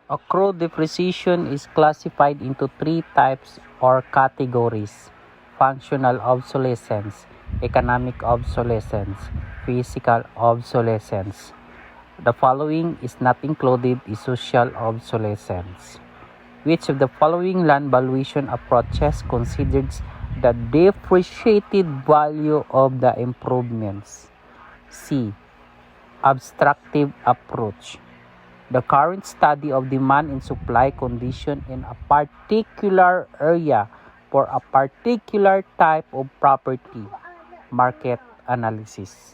Accrued depreciation is classified into three types or categories: functional obsolescence, economic obsolescence, physical obsolescence. The following is not included is social obsolescence. Which of the following land valuation approaches considers the depreciated value of the improvements? C. Abstractive approach. The current study of demand and supply condition in a particular area for a particular type of property. Market analysis.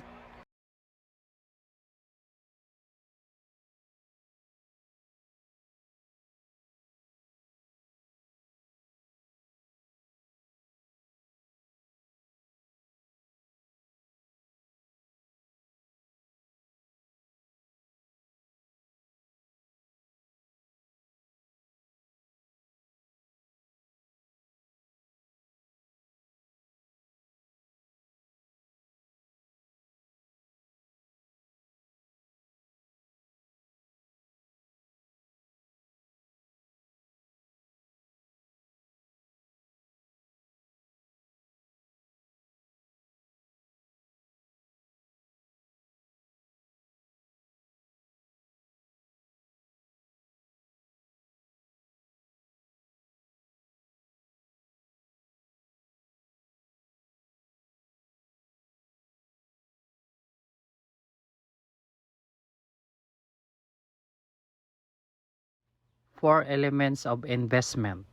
Four elements of investment.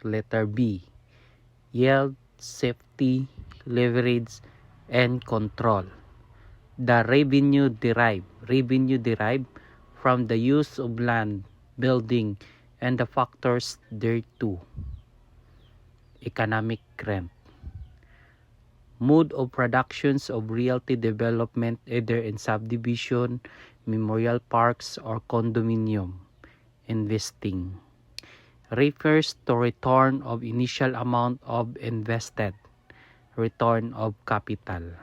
Letter B. Yield, safety, leverage, and control. The revenue derived from the use of land, building, and the factors thereto. Economic rent. Mode of productions of realty development either in subdivision, memorial parks, or condominium. Investing. Refers to return of initial amount of invested, return of capital.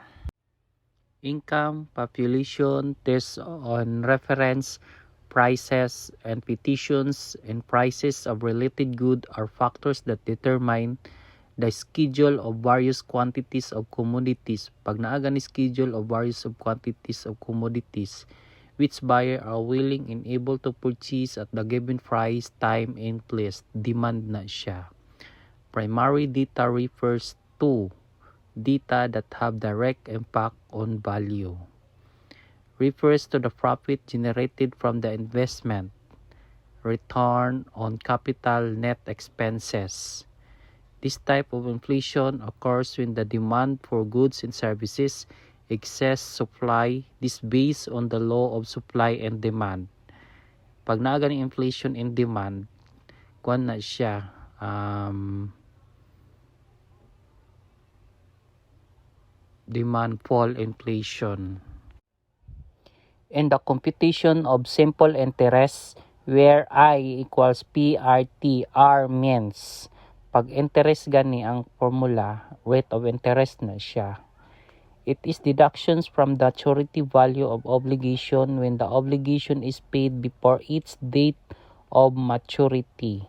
Income, population, based on reference prices and petitions and prices of related good are factors that determine the schedule of various quantities of commodities. Pag naaga ni schedule of various of quantities of commodities, which buyer are willing and able to purchase at the given price, time, and place. Demand na siya. Primary data refers to data that have direct impact on value. Refers to the profit generated from the investment. Return on capital, net expenses. This type of inflation occurs when the demand for goods and services excess supply. This based on the law of supply and demand. Pag naaga ni inflation and demand, kuan na siya, demand fall inflation. In the computation of simple interest, where I equals PRT, R means pag interest gani ang formula, rate of interest na siya. It is deductions from the maturity value of obligation when the obligation is paid before its date of maturity.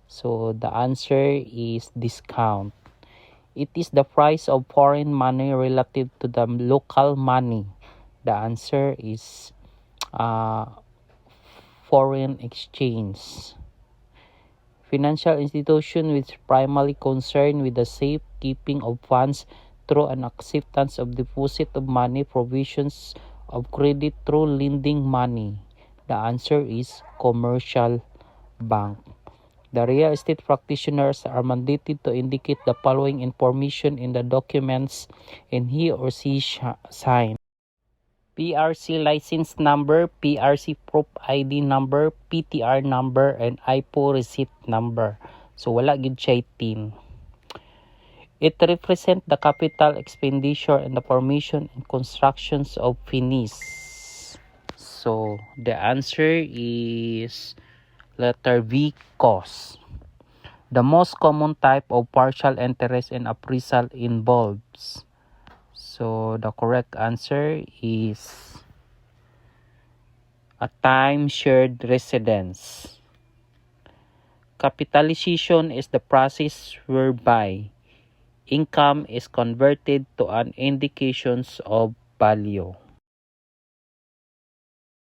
So the answer is discount. It is the price of foreign money relative to the local money. The answer is foreign exchange. Financial institution which primarily concerned with the safekeeping of funds through an acceptance of deposit of money, provisions of credit through lending money. The answer is commercial bank. The real estate practitioners are mandated to indicate the following information in the documents and he or she sign. PRC license number, PRC proof ID number, PTR number, and IPO receipt number. So wala gid siya tin. It represents the capital expenditure and the formation and constructions of finis. So the answer is letter V, cost. The most common type of partial interest and appraisal involves. So the correct answer is a time shared residence. Capitalization is the process whereby income is converted to an indications of value.